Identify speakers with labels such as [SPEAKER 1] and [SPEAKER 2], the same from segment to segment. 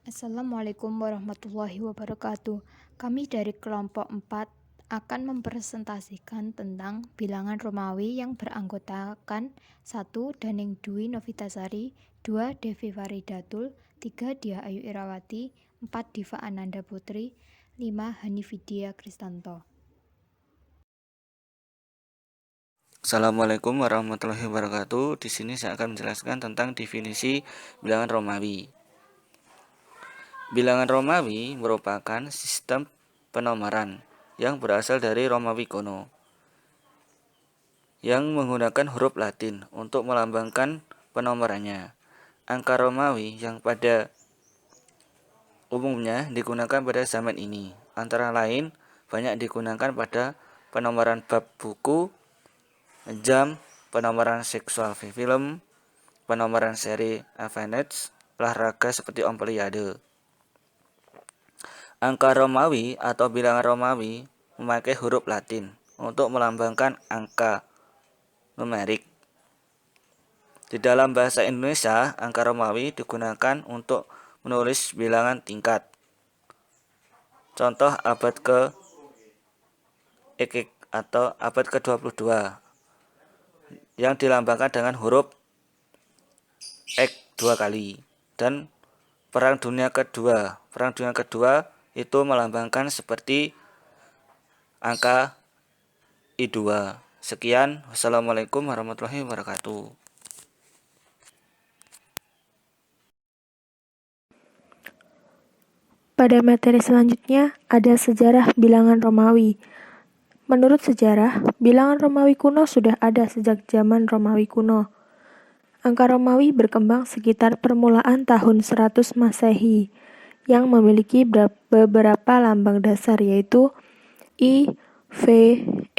[SPEAKER 1] Assalamualaikum warahmatullahi wabarakatuh. Kami dari kelompok 4 akan mempresentasikan tentang bilangan Romawi yang beranggotakan 1. Daning Dwi Novitasari, 2. Devi Faridatul, 3. Dia Ayu Irawati, 4. Diva Ananda Putri, 5. Hanifidia Kristanto.
[SPEAKER 2] Assalamualaikum warahmatullahi wabarakatuh. Di sini saya akan menjelaskan tentang definisi bilangan Romawi. Bilangan Romawi merupakan sistem penomoran yang berasal dari Romawi kuno yang menggunakan huruf Latin untuk melambangkan penomorannya. Angka Romawi yang pada umumnya digunakan pada zaman ini antara lain banyak digunakan pada penomoran bab buku, jam, penomoran seksual film, penomoran seri Avenets, olahraga seperti Olimpiade. Angka Romawi atau bilangan Romawi memakai huruf Latin untuk melambangkan angka numerik. Di dalam bahasa Indonesia, angka Romawi digunakan untuk menulis bilangan tingkat. Contoh abad ke-ek atau abad ke-22 yang dilambangkan dengan huruf X 2 kali, dan Perang Dunia Kedua. Perang Dunia Kedua itu melambangkan seperti angka I2. Sekian, wassalamualaikum warahmatullahi wabarakatuh.
[SPEAKER 3] Pada materi selanjutnya ada sejarah bilangan Romawi. Menurut sejarah, bilangan Romawi kuno sudah ada sejak zaman Romawi kuno. Angka Romawi berkembang sekitar permulaan tahun 100 Masehi yang memiliki beberapa lambang dasar yaitu I, V,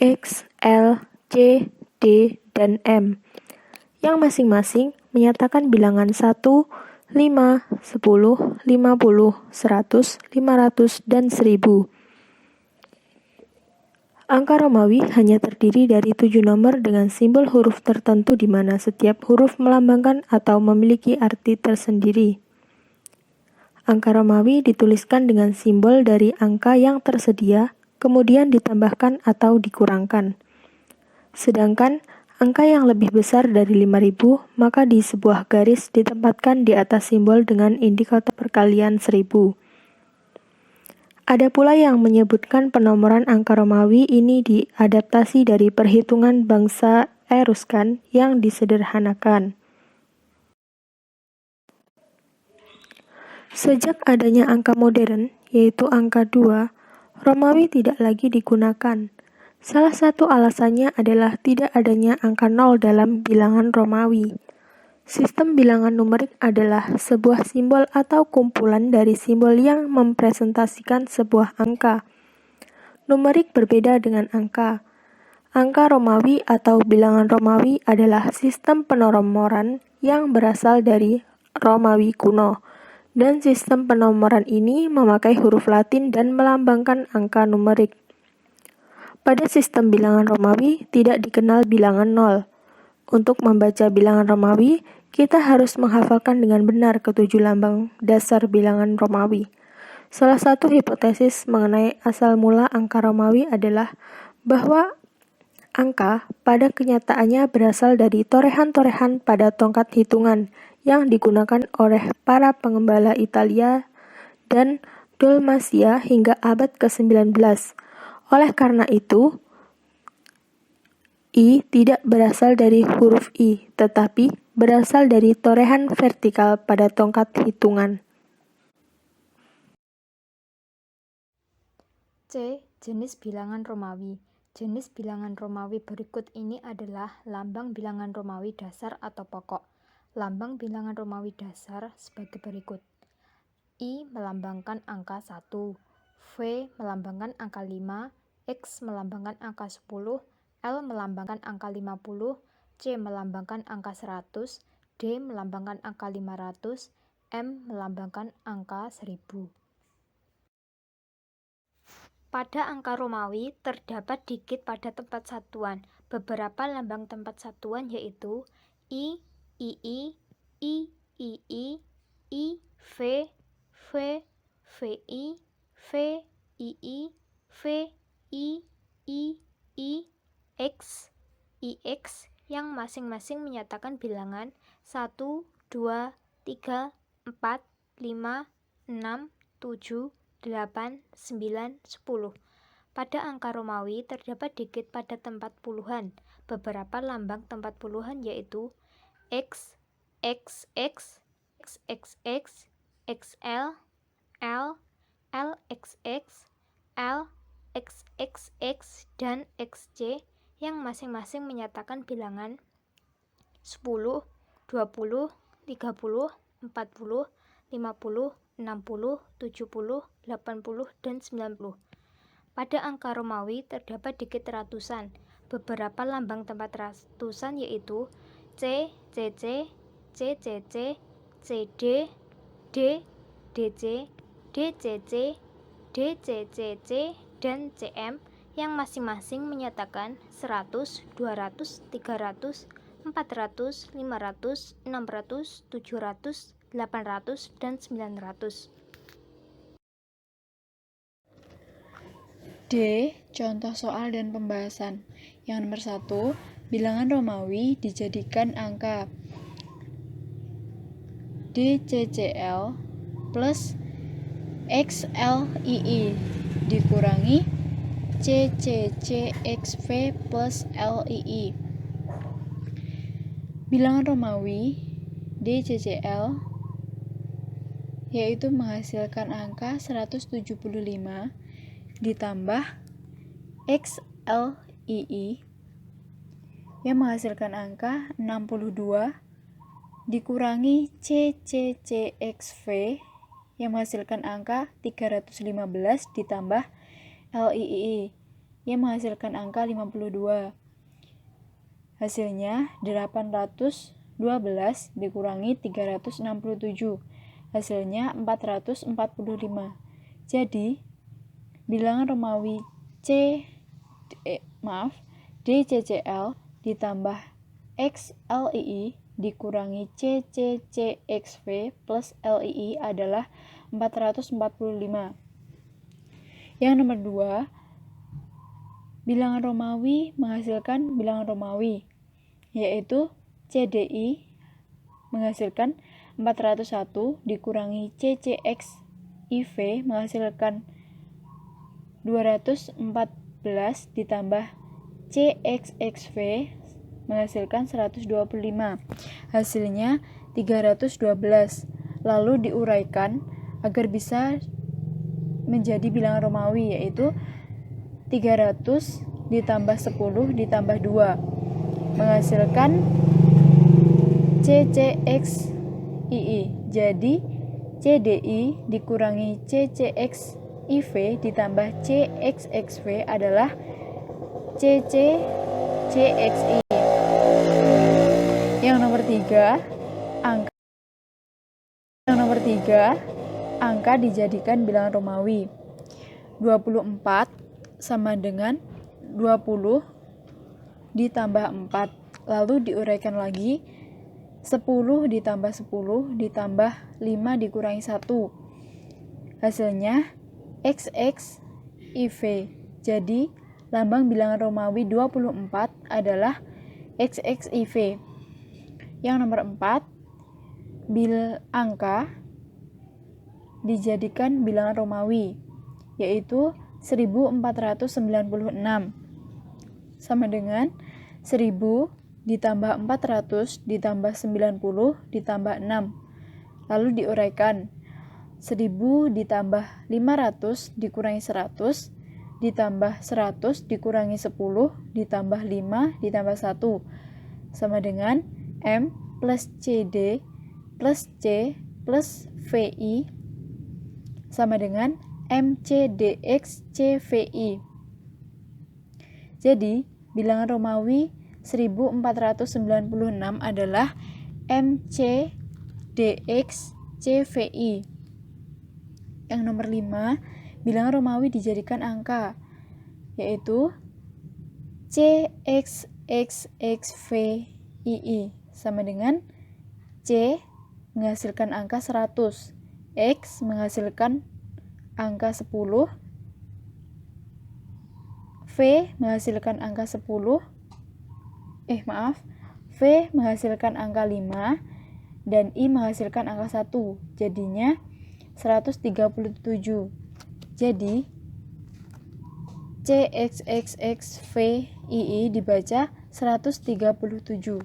[SPEAKER 3] X, L, C, D, dan M yang masing-masing menyatakan bilangan 1, 5, 10, 50, 100, 500, dan 1000. Angka Romawi hanya terdiri dari 7 nomor dengan simbol huruf tertentu di mana setiap huruf melambangkan atau memiliki arti tersendiri. Angka Romawi dituliskan dengan simbol dari angka yang tersedia, kemudian ditambahkan atau dikurangkan. Sedangkan angka yang lebih besar dari 5.000, maka di sebuah garis ditempatkan di atas simbol dengan indikator perkalian 1000. Ada pula yang menyebutkan penomoran angka Romawi ini diadaptasi dari perhitungan bangsa Etruskan yang disederhanakan. Sejak adanya angka modern, yaitu angka 2, Romawi tidak lagi digunakan. Salah satu alasannya adalah tidak adanya angka 0 dalam bilangan Romawi. Sistem bilangan numerik adalah sebuah simbol atau kumpulan dari simbol yang mempresentasikan sebuah angka. Numerik berbeda dengan angka. Angka Romawi atau bilangan Romawi adalah sistem penomoran yang berasal dari Romawi kuno, dan sistem penomoran ini memakai huruf Latin dan melambangkan angka numerik. Pada sistem bilangan Romawi tidak dikenal bilangan 0. Untuk membaca bilangan Romawi, kita harus menghafalkan dengan benar ketujuh lambang dasar bilangan Romawi. Salah satu hipotesis mengenai asal mula angka Romawi adalah bahwa angka pada kenyataannya berasal dari torehan-torehan pada tongkat hitungan yang digunakan oleh para pengembala Italia dan Dalmasia hingga abad ke-19. Oleh karena itu, I tidak berasal dari huruf I, tetapi berasal dari torehan vertikal pada tongkat hitungan.
[SPEAKER 1] C. Jenis bilangan Romawi. Jenis bilangan Romawi berikut ini adalah lambang bilangan Romawi dasar atau pokok. Lambang bilangan Romawi dasar sebagai berikut. I melambangkan angka 1, V melambangkan angka 5, X melambangkan angka 10, L melambangkan angka 50, C melambangkan angka 100, D melambangkan angka 500, M melambangkan angka 1000. Pada angka Romawi terdapat digit pada tempat satuan. Beberapa lambang tempat satuan yaitu I, II, I, II, I, V, V, VI, VII, VI, I, X, IX yang masing-masing menyatakan bilangan 1, 2, 3, 4, 5, 6, 7, 8, 9, 10. Pada angka Romawi terdapat dikit pada tempat puluhan. Beberapa lambang tempat puluhan yaitu X, XX, XXX, XL, L, LXX, L, XXX, dan XC yang masing-masing menyatakan bilangan 10, 20, 30, 40, 50, 60, 70, 80, dan 90. Pada angka Romawi terdapat dikit ratusan. Beberapa lambang tempat ratusan yaitu C, CC, CCC, CD, D, DC, DCC, DCCC, dan CM yang masing-masing menyatakan 100, 200, 300, 400, 500, 600, 700, 800, dan 900.
[SPEAKER 4] D. Contoh soal dan pembahasan. Yang nomor 1, bilangan Romawi dijadikan angka DCCL plus XLII dikurangi CCCXV plus LII. Bilangan Romawi DCCL yaitu menghasilkan angka 175 ditambah XLII yang menghasilkan angka 62 dikurangi CCCXV yang menghasilkan angka 315 ditambah LII yang menghasilkan angka 52. Hasilnya 812 dikurangi 367. Hasilnya 445. Jadi bilangan Romawi DCCL ditambah XLII dikurangi CCCXV plus LII adalah 445. Yang nomor 2, bilangan Romawi menghasilkan bilangan Romawi, yaitu CDI menghasilkan 401 dikurangi CCXIV menghasilkan 214 ditambah CXXV menghasilkan 125. Hasilnya 312. Lalu diuraikan agar bisa menjadi bilangan Romawi, yaitu 300 ditambah 10 ditambah 2 menghasilkan CCXII. Jadi CDI dikurangi CCXIV ditambah CXXV adalah CCXI. Yang nomor 3, angka dijadikan bilangan Romawi. 24 sama dengan 20 ditambah 4. Lalu diuraikan lagi 10 ditambah 10 ditambah 5 dikurangi 1. Hasilnya XXIV. Jadi lambang bilangan Romawi 24 adalah XXIV. Yang nomor 4, angka dijadikan bilangan Romawi, yaitu 1496 sama dengan 1000 ditambah 400 ditambah 90 ditambah 6. Lalu diuraikan 1000 ditambah 500 dikurangi 100 ditambah 100 dikurangi 10 ditambah 5 ditambah 1 sama dengan M plus CD plus C plus VI sama dengan MCDX CVI. Jadi bilangan Romawi 1496 adalah MCDX CVI. Yang nomor 5, bilangan Romawi dijadikan angka, yaitu CXXXVII sama dengan C menghasilkan angka 100, X menghasilkan angka 10, V menghasilkan angka 10, V menghasilkan angka 5, dan I menghasilkan angka 1. Jadinya 137. Jadi CXXXVII dibaca 137.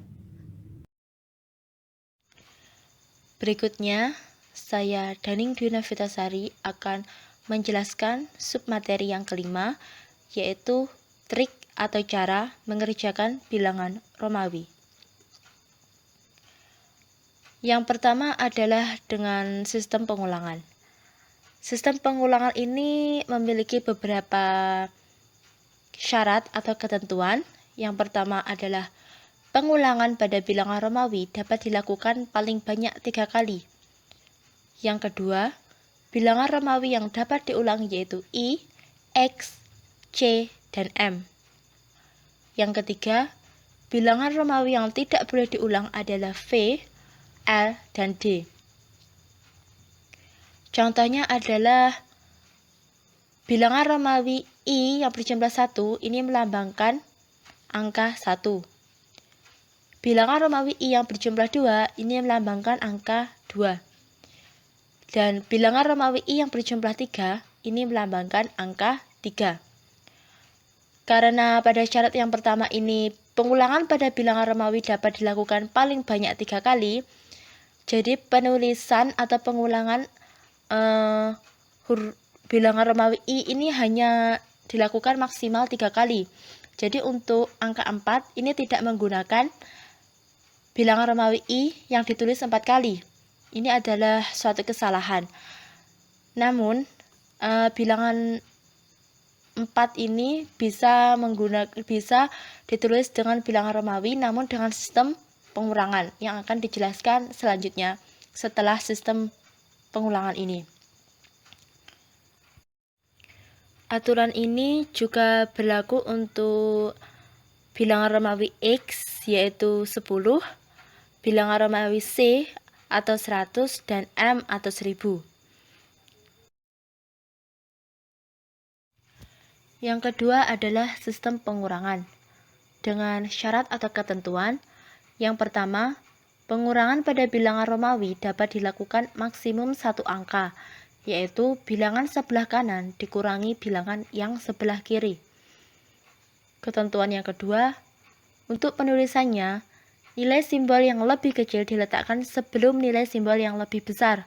[SPEAKER 5] Berikutnya, saya Daning Dwi Novitasari akan menjelaskan submateri yang kelima, yaitu trik atau cara mengerjakan bilangan Romawi. Yang pertama adalah dengan sistem pengulangan. Sistem pengulangan ini memiliki beberapa syarat atau ketentuan. Yang pertama adalah pengulangan pada bilangan Romawi dapat dilakukan paling banyak 3 kali. Yang kedua, bilangan Romawi yang dapat diulang yaitu I, X, C, dan M. Yang ketiga, bilangan Romawi yang tidak boleh diulang adalah V, L, dan D. Contohnya adalah bilangan Romawi I yang berjumlah 1 ini melambangkan angka 1. Bilangan Romawi I yang berjumlah 2 ini melambangkan angka 2. Dan bilangan Romawi I yang berjumlah 3 ini melambangkan angka 3. Karena pada syarat yang pertama ini pengulangan pada bilangan Romawi dapat dilakukan paling banyak 3 kali, jadi penulisan atau pengulangan bilangan Romawi I ini hanya dilakukan maksimal 3 kali. Jadi untuk angka 4 ini tidak menggunakan bilangan Romawi I yang ditulis 4 kali. Ini adalah suatu kesalahan. Namun bilangan 4 ini bisa ditulis dengan bilangan Romawi namun dengan sistem pengurangan yang akan dijelaskan selanjutnya setelah sistem pengulangan ini. Aturan ini juga berlaku untuk bilangan Romawi X yaitu 10, bilangan Romawi C atau 100, dan M atau 1000. Yang kedua adalah sistem pengurangan dengan syarat atau ketentuan. Yang pertama, pengurangan pada bilangan Romawi dapat dilakukan maksimum 1 angka, yaitu bilangan sebelah kanan dikurangi bilangan yang sebelah kiri. Ketentuan yang kedua, untuk penulisannya, nilai simbol yang lebih kecil diletakkan sebelum nilai simbol yang lebih besar,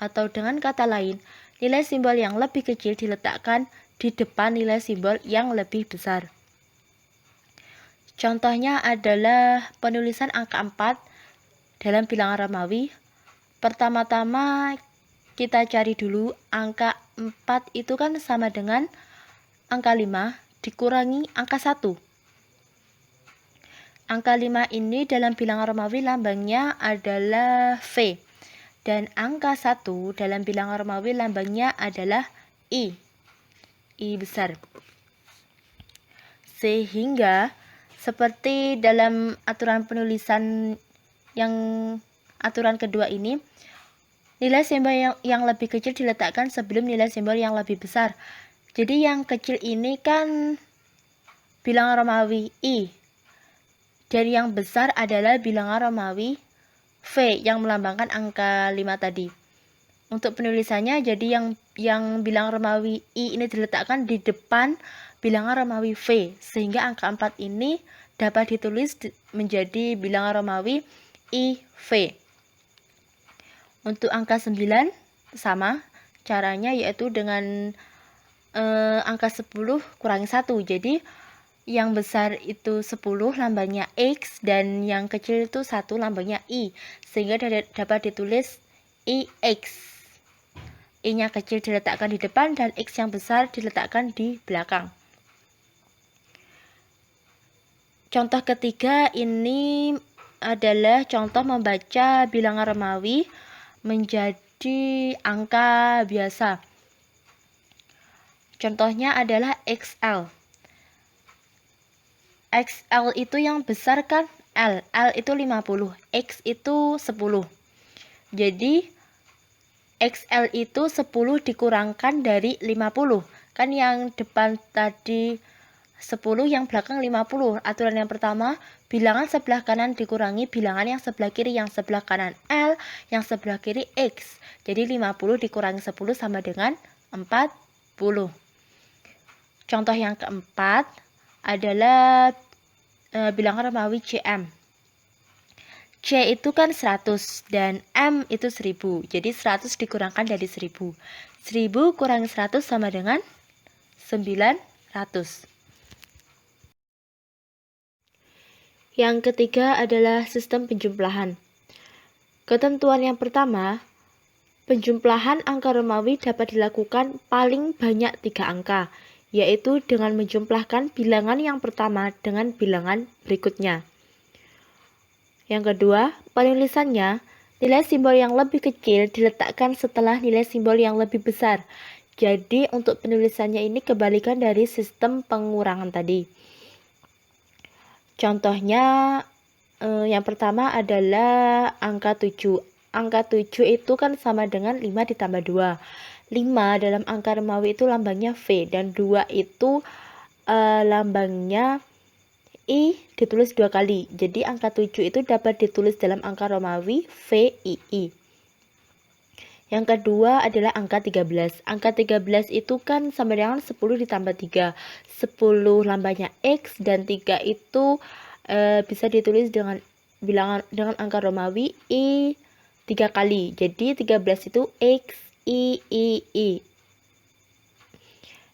[SPEAKER 5] atau dengan kata lain, nilai simbol yang lebih kecil diletakkan di depan nilai simbol yang lebih besar. Contohnya adalah penulisan angka 4 dalam bilangan Romawi. Pertama-tama kita cari dulu angka 4 itu kan sama dengan angka 5 dikurangi angka 1. Angka 5 ini dalam bilangan Romawi lambangnya adalah V. Dan angka 1 dalam bilangan Romawi lambangnya adalah I. I besar. Sehingga seperti dalam aturan penulisan yang aturan kedua ini, nilai simbol yang lebih kecil diletakkan sebelum nilai simbol yang lebih besar. Jadi yang kecil ini kan bilangan Romawi I. Dan yang besar adalah bilangan Romawi V yang melambangkan angka 5 tadi. Untuk penulisannya jadi yang bilangan Romawi I ini diletakkan di depan bilangan Romawi V, sehingga angka 4 ini dapat ditulis menjadi bilangan Romawi IV. Untuk angka 9 sama caranya, yaitu dengan angka 10 kurangi 1. Jadi yang besar itu 10 lambangnya X dan yang kecil itu 1 lambangnya I, sehingga dapat ditulis IX. I-nya kecil diletakkan di depan dan X yang besar diletakkan di belakang. Contoh ketiga ini adalah contoh membaca bilangan Romawi menjadi angka biasa. Contohnya adalah XL. XL itu yang besar kan L. L itu 50, X itu 10. Jadi XL itu 10 dikurangkan dari 50. Kan yang depan tadi 10, yang belakang 50. Aturan yang pertama, bilangan sebelah kanan dikurangi bilangan yang sebelah kiri. Yang sebelah kanan L, yang sebelah kiri X. Jadi 50 dikurangi 10 sama dengan 40. Contoh yang keempat adalah bilangan Romawi CM. C itu kan 100 dan M itu 1000. Jadi 100 dikurangkan dari 1000. 1000 kurangi 100 sama dengan 900. Yang ketiga adalah sistem penjumlahan. Ketentuan yang pertama, penjumlahan angka Romawi dapat dilakukan paling banyak 3 angka, yaitu dengan menjumlahkan bilangan yang pertama dengan bilangan berikutnya. Yang kedua, penulisannya, nilai simbol yang lebih kecil diletakkan setelah nilai simbol yang lebih besar. Jadi untuk penulisannya ini kebalikan dari sistem pengurangan tadi. Contohnya yang pertama adalah angka 7. Angka 7 itu kan sama dengan 5 ditambah 2. 5 dalam angka Romawi itu lambangnya V dan 2 itu lambangnya I ditulis 2 kali. Jadi angka 7 itu dapat ditulis dalam angka Romawi VII. Yang kedua adalah angka 13. Angka 13 itu kan sama dengan 10 ditambah 3. 10 lambangnya X dan 3 itu bisa ditulis dengan dengan angka Romawi I 3 kali. Jadi 13 itu X I.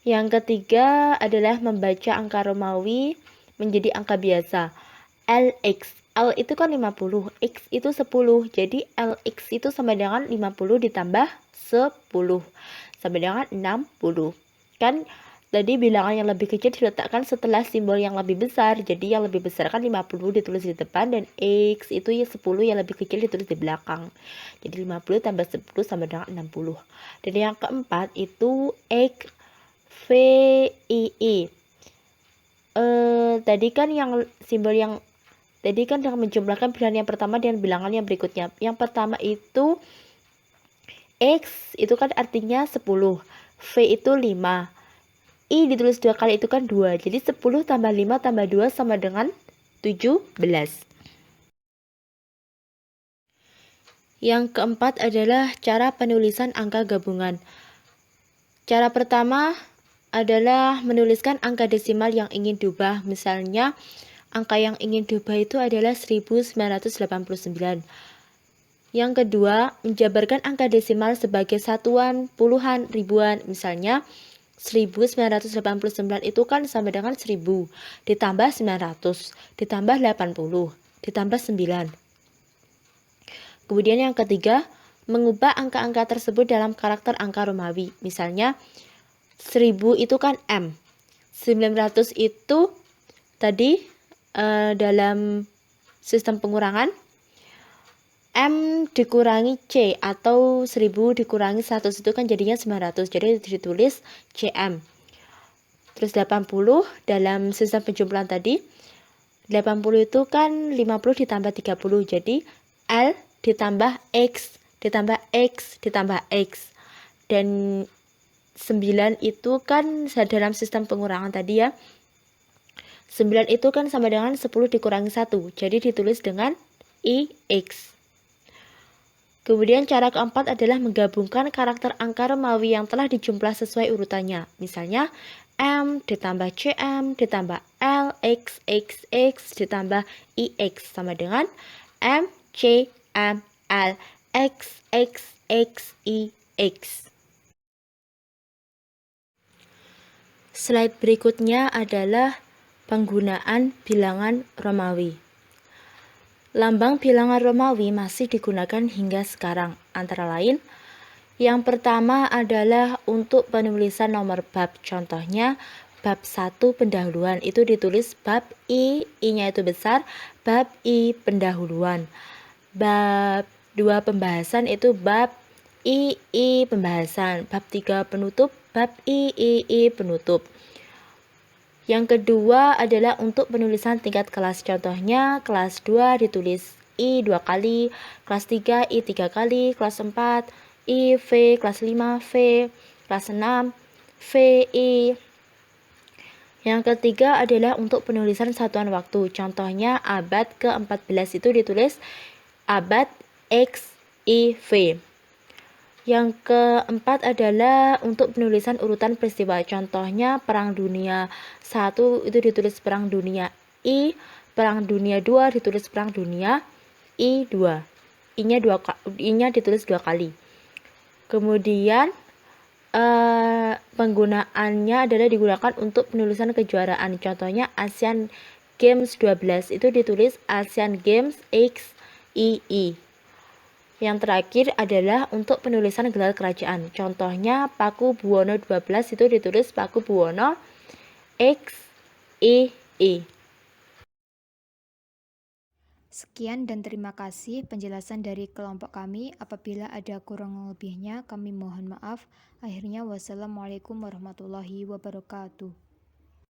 [SPEAKER 5] Yang ketiga adalah membaca angka Romawi menjadi angka biasa. LX. L itu kan 50, X itu 10. Jadi LX itu sama dengan 50 ditambah 10. Sama dengan 60. Kan tadi bilangan yang lebih kecil diletakkan setelah simbol yang lebih besar. Jadi yang lebih besar kan 50 ditulis di depan dan X itu ya 10 yang lebih kecil ditulis di belakang. Jadi 50 tambah 10 sama dengan 60. Dan yang keempat itu X VII. Tadi kan yang simbol yang tadi kan dengan menjumlahkan bilangan yang pertama dengan bilangan yang berikutnya. Yang pertama itu X itu kan artinya 10, V itu 5, I ditulis 2 kali itu kan 2. Jadi 10 tambah 5 tambah 2 sama dengan 17. Yang keempat adalah cara penulisan angka gabungan. Cara pertama adalah menuliskan angka desimal yang ingin diubah. Misalnya, angka yang ingin diubah itu adalah 1989. Yang kedua, menjabarkan angka desimal sebagai satuan, puluhan, ribuan. Misalnya, 1989 itu kan sama dengan 1000, ditambah 900, ditambah 80, ditambah 9. Kemudian yang ketiga, mengubah angka-angka tersebut dalam karakter angka Romawi. Misalnya, 1000 itu kan M, 900 itu tadi dalam sistem pengurangan M dikurangi C atau 1000 dikurangi 100 itu kan jadinya 900. Jadi ditulis CM. Terus 80 dalam sistem penjumlahan tadi 80 itu kan 50 ditambah 30. Jadi L ditambah X ditambah X ditambah X. Dan 9 itu kan dalam sistem pengurangan tadi ya. 9 itu kan sama dengan 10 dikurangi 1. Jadi ditulis dengan IX. Kemudian cara keempat adalah menggabungkan karakter angka Romawi yang telah dijumlah sesuai urutannya. Misalnya M ditambah CM ditambah L X X X ditambah IX sama dengan M C M L X X X IX. Slide berikutnya adalah penggunaan bilangan Romawi. Lambang bilangan Romawi masih digunakan hingga sekarang, antara lain yang pertama adalah untuk penulisan nomor bab. Contohnya bab 1 pendahuluan itu ditulis bab I, I-nya itu besar, bab I pendahuluan. Bab 2 pembahasan itu bab I pembahasan. Bab 3 penutup, bab I penutup. Yang kedua adalah untuk penulisan tingkat kelas. Contohnya kelas 2 ditulis I 2 kali, kelas 3 I 3 kali, kelas 4 I, V, kelas 5, V, kelas 6, VI. Yang ketiga adalah untuk penulisan satuan waktu. Contohnya abad ke-14 itu ditulis abad XIV. Yang keempat adalah untuk penulisan urutan peristiwa. Contohnya Perang Dunia I itu ditulis Perang Dunia I, Perang Dunia II ditulis Perang Dunia I2. I-nya ditulis 2 kali. Kemudian penggunaannya adalah digunakan untuk penulisan kejuaraan. Contohnya Asian Games 12 itu ditulis Asian Games XII. Yang terakhir adalah untuk penulisan gelar kerajaan. Contohnya Paku Buwono 12 itu ditulis Paku Buwono XII.
[SPEAKER 1] Sekian dan terima kasih penjelasan dari kelompok kami. Apabila ada kurang lebihnya, kami mohon maaf. Akhirnya, wassalamualaikum warahmatullahi wabarakatuh.